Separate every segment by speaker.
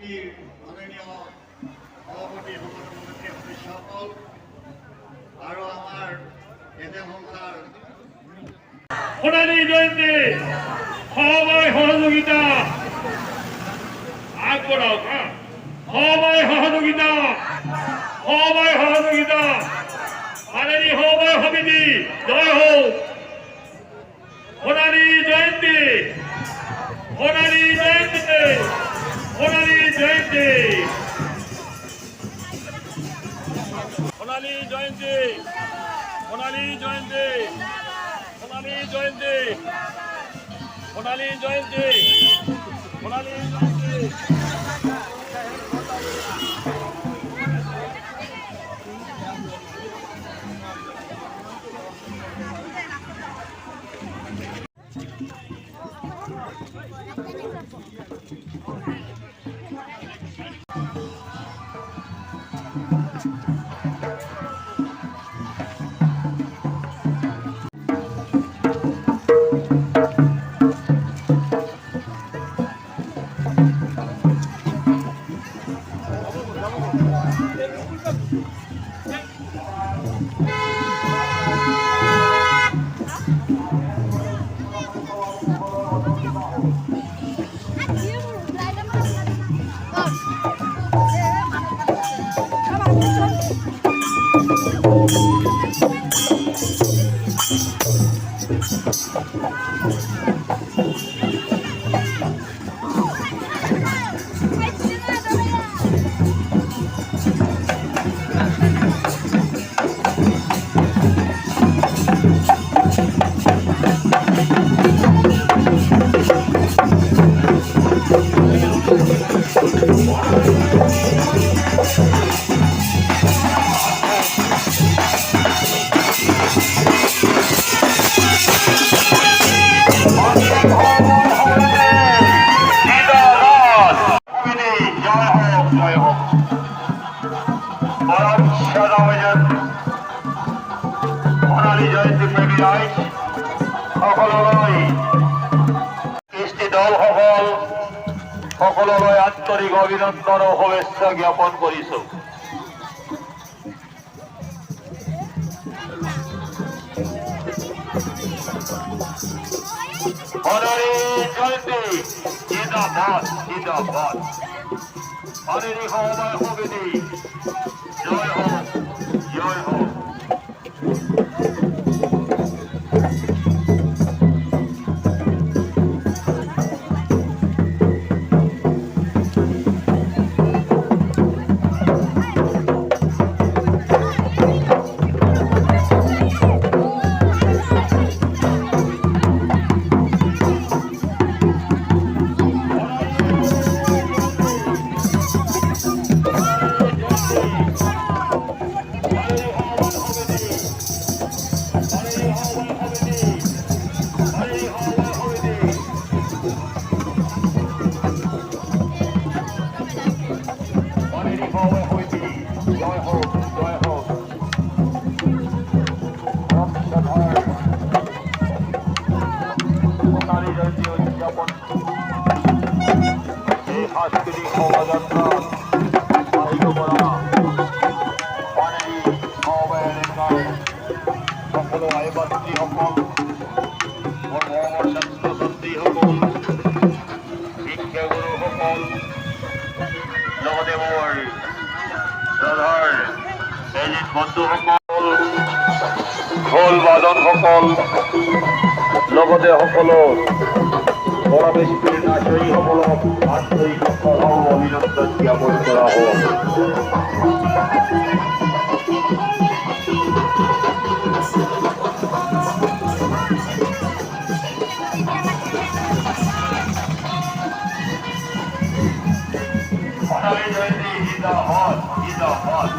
Speaker 1: সমিতির মাননীয় সভাপতি উপমুখ্যমন্ত্রী সকল আরো আমার এতে সংসার
Speaker 2: সোনালী জয়ন্তী সবাই সহযোগিতা আগবঢ়াওক সবাই সহযোগিতা পানেৰী সমবায় সমিতি জয় হোক সোনালী জয়ন্তী সোনালী জয়ন্তী সোনালী জয়ন্তী সোনালী জয়ন্তী সোনালী জয়ন্তী সোনালী জয়ন্তী সোনালী জয়ন্তী সোনালী জয়ন্তী সকললৈ আন্তরিক অভিনন্দন ও শুভেচ্ছা জ্ঞাপন কৰিছো। পানেৰী জয়ন্তী জিন্দাবাদ জিন্দাবাদ। পানেৰী সমবায় সমিতি জয় হোক জয় হোক। ঢোল বাদন সকল লগতে সকলো পৰমেশ্বৰী নাচৰীসকলক আন্তৰিক অভিনন্দন জ্ঞাপন কৰা হ'ল। জিন্দাবাদ জিন্দাবাদ।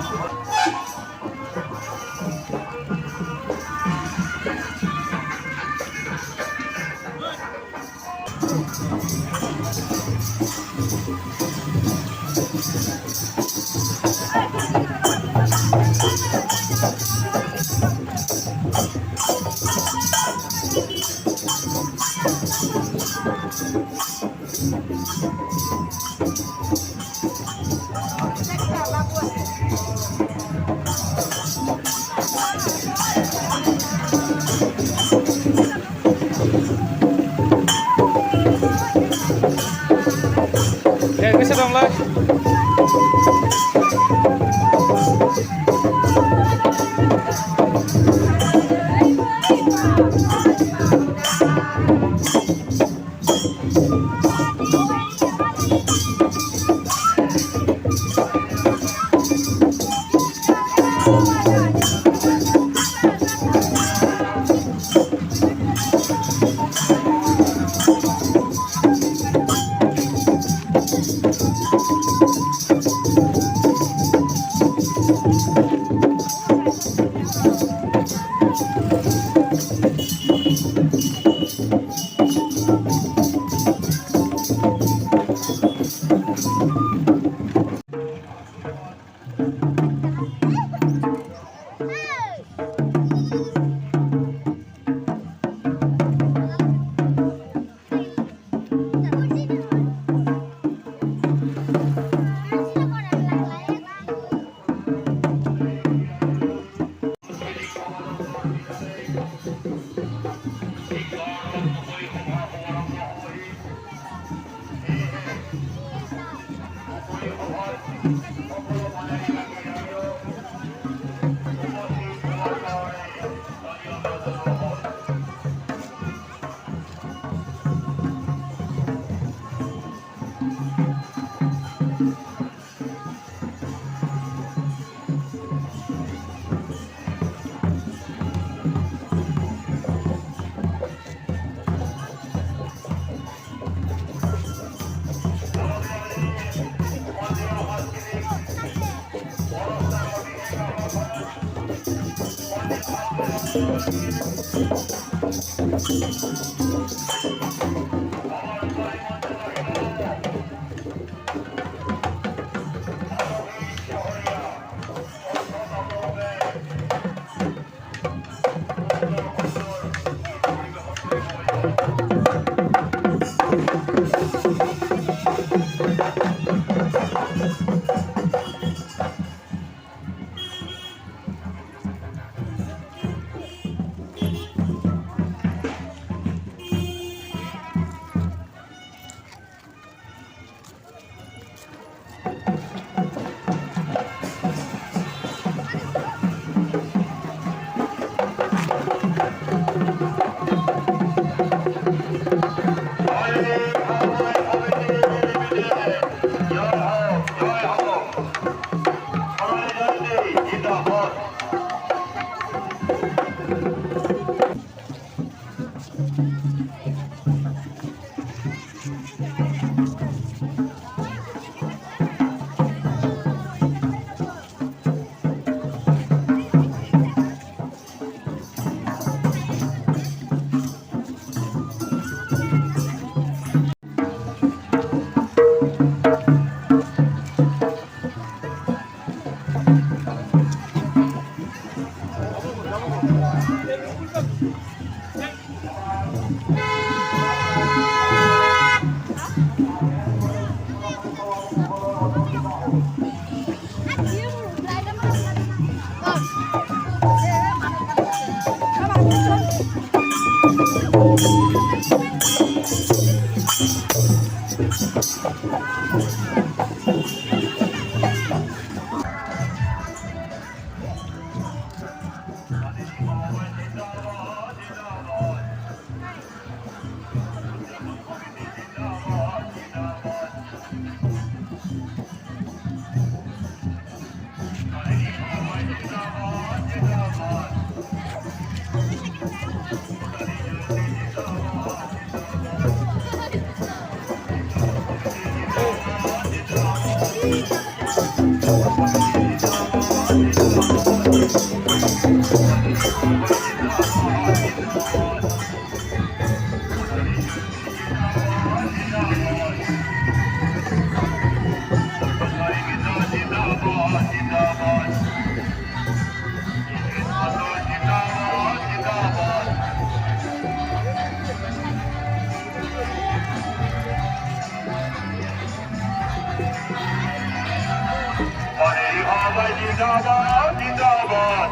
Speaker 2: जिंदाबाद जिंदाबाद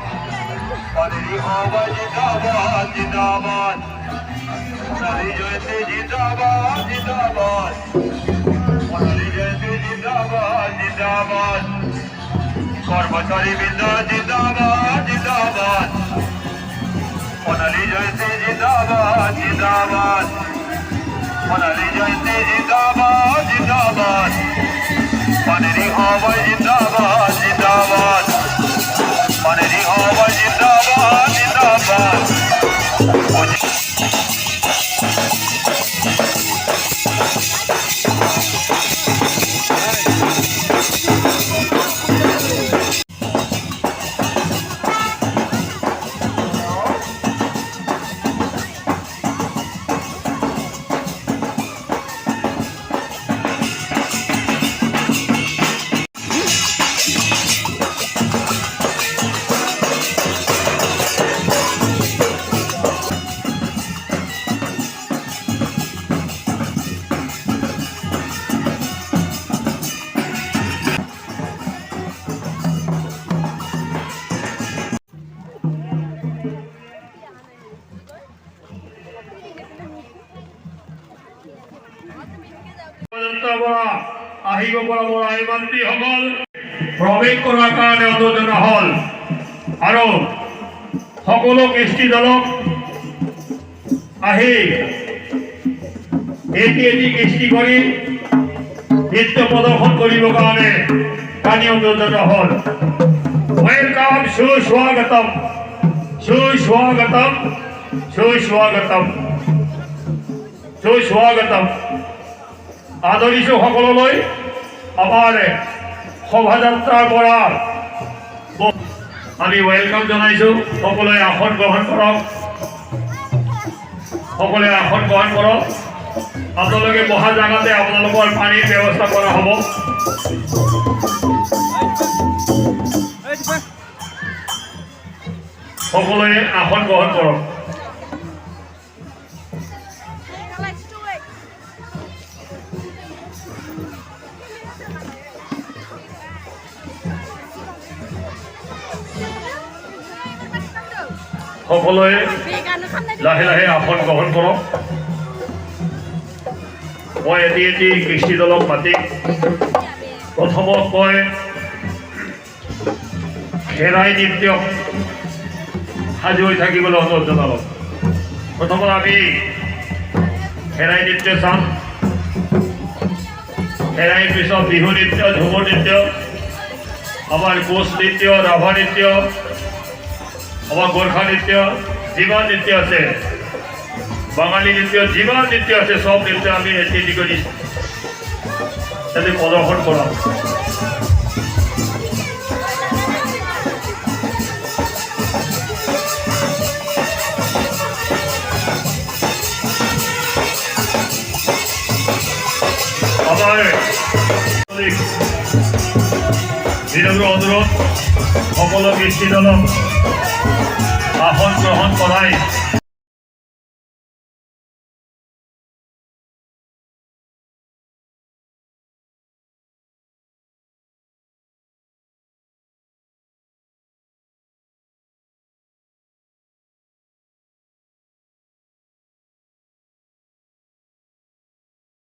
Speaker 2: पानेरी samabay जिंदाबाद जिंदाबाद पानेरी जयंती जिंदाबाद जिंदाबाद पानेरी जयंती जिंदाबाद जिंदाबाद कर्मचारी बृंद जिंदाबाद जिंदाबाद Panery Jayante Jindabad, Jindabad. Panery Jayante Jindabad, Jindabad. Panery Samabay Jindabad, Jindabad. Panery Samabay Jindabad, Jindabad. আহিব পৰা মোৰ আইমান্ত্ৰীসকল প্ৰৱেশ কৰাৰ কাৰণে অনুমোদন হ'ল আৰু সকলো কৃষ্টি দলক আহি এটি কৃষ্টি কৰি নৃত্য প্ৰদৰ্শন কৰিবৰ কাৰণে কানি অনুমোদন হ'ল ওয়েলকাম সুস্বাগতম সুস্বাগতম সুস্বাগতম সুস্বাগতম আদৰিছো সকললৈ আমাৰ শোভাযাত্ৰাৰ পৰা আমি ওয়েলকাম জনাইছো সকলোৱে আসন গ্ৰহণ কৰক সকলোৱে আসন গ্ৰহণ কৰক আপোনালোকে বহা জাগাতে আপোনালোকৰ পানীৰ ব্যৱস্থা কৰা হ'ব সকলোৱে আসন গ্ৰহণ কৰক সকলোৱে লাহে লাহে আসন গ্ৰহণ কৰক মই এটি কৃষ্টি দলক মাতি প্ৰথমত মই খেৰাই নৃত্য সাজু হৈ থাকিবলৈ অনুৰোধ জনালোঁ প্ৰথমত আমি খেৰাই নৃত্য চাম খেৰাইৰ পিছত বিহু নৃত্য ঝুমুৰ নৃত্য আমাৰ কোচ নৃত্য ৰাভা নৃত্য আমার গোর্খা নৃত্য যিমান নৃত্য আছে বাঙালি নৃত্য যিমান নৃত্য আছে সব নৃত্য আমি এটি করে তাতে প্রদর্শন করা আমার বিনম্র অনুরোধ সকল কৃষ্টি দলক আসন গ্রহণ করায়